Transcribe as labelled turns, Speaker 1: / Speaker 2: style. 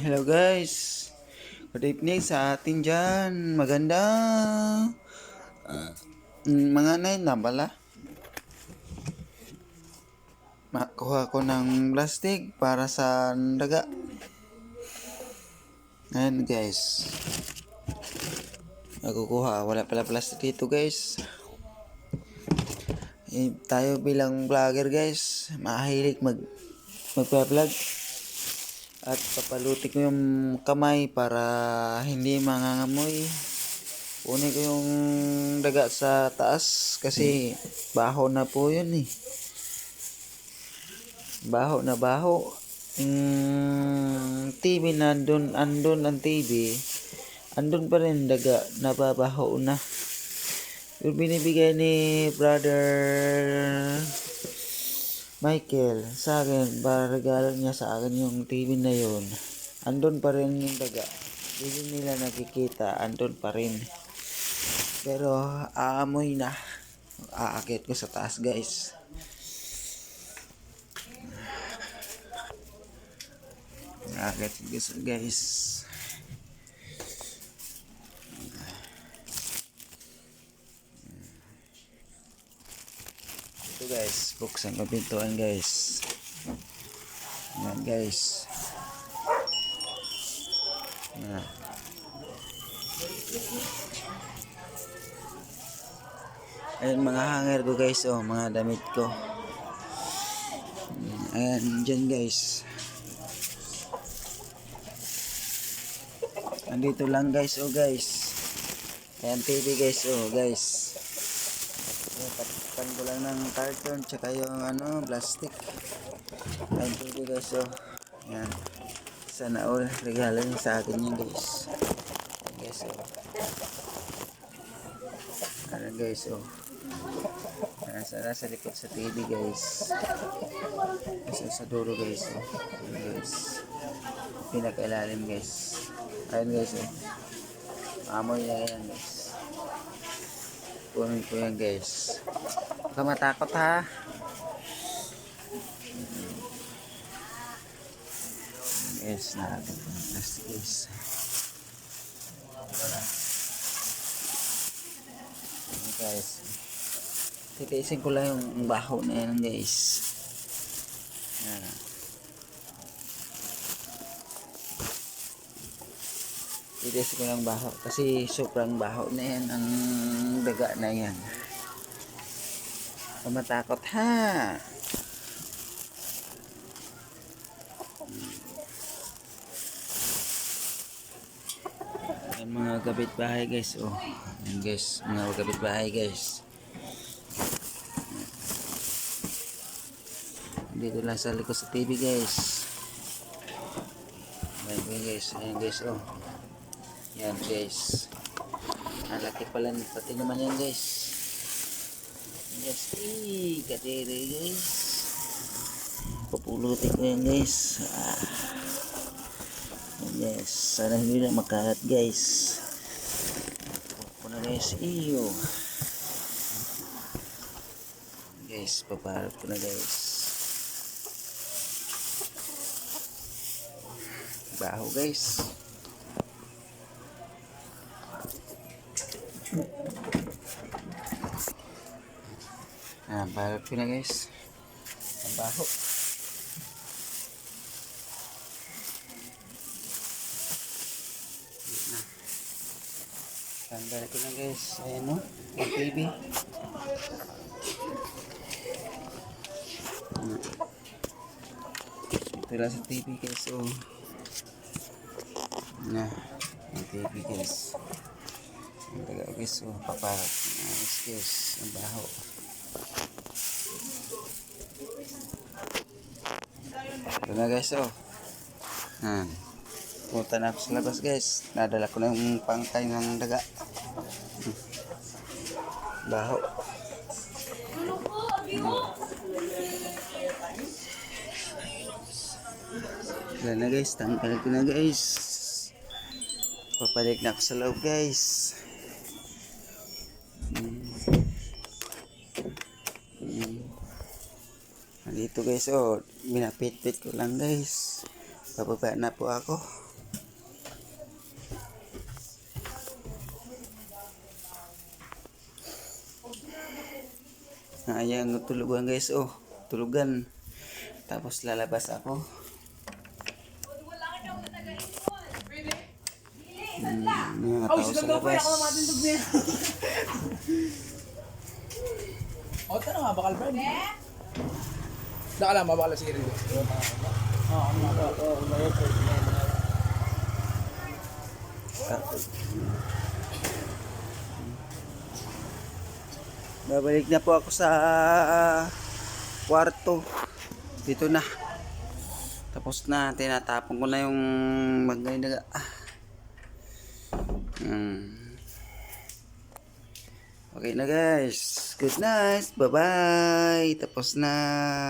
Speaker 1: Hello guys. Good evening sa atin dyan. Maganda. Mga 9 na bala. Makuha ko ng plastic para sa daga. Ayan guys. Nakukuha. Wala pala plastic dito guys. Tayo bilang vlogger guys. Mahilig magpa-vlog. At papalutik ko yung kamay para hindi mangangamoy. Kunin ko yung daga sa taas kasi baho na po yun eh. Baho na baho. TV na andun ang TV. Andun pa rin daga, nababaho na. Yung binibigay ni brother Michael sa akin, para regalo niya sa akin yung TV na yun. Andun pa rin yung daga. Hindi nila nakikita, andun pa rin. Pero aamoy na. Aakit ko sa taas guys. Aakit ko guys. Ito guys, buksan ko pintuan guys. Ayan guys. Ayan. Ayan mga hanger ko guys, oh, mga damit ko. Ayan dyan guys. Andito lang guys, oh guys. Ayan TV guys, oh guys. Patikan ko lang ng carton tsaka yung plastic. Ayan TV guys, oh. Ayan. Sana all regalo niya sa akin yun guys. Ayan guys, oh. Ayan guys, oh. Sana sa likod sa TV guys. Sa dulo guys, oh. Ayan guys. Pinakailalim guys. Ayan guys, oh. Amoy na yan guys. Kunin ko yan guys. Huwag ka matakot ha. Yes, natin po ng plastic guys. Ayan guys. Titiisin ko lang yung baho na yan guys. Ayan. Titiisin ko lang baho. Kasi sobrang baho na yan ang daga na yan. Huwag matakot ha. Ayan mga kapitbahay guys. Oh. Ayan guys. Mga kapitbahay guys. Dito lang sa likod sa TV guys. Ayan guys. Ayan guys. Oh. Ayan guys. Laki pala. Pati naman yan guys. Yes. Kadiri guys. Papulutin ko yan guys. Yes. Sana hindi na makalat guys. Ako na guys. Iyo. Guys. Paparap ko na guys. Baho guys. Parap ko na guys. Ang baho. Tanggal ko na guys. Ayan o. Yung TV. Ito lang sa TV guys. Oh. Na. Yung TV guys. Ang taga guys. Oh. Paparap. Ayos guys. Ang baho. Ito na guys. Oh. Punta na ako sa labas guys. Nadala ko na yung pangkay ng daga. Baho. Yan na guys. Tanggal ko na guys. Papalik na ako sa loob guys. Dito guys, oh, binapit-pit ko lang guys. Bababa na po ako. Ayan, tulugan guys. Oh, tulugan. Tapos lalabas ako. Mga tao sa labas.
Speaker 2: O, ito na nga, bakal ba? Daka lang, mabakal si Rin.
Speaker 1: Babalik na po ako sa kwarto. Dito na. Tapos na, tinatapon ko na yung magay na. Okay na guys. Good night. Bye-bye. Tapos na.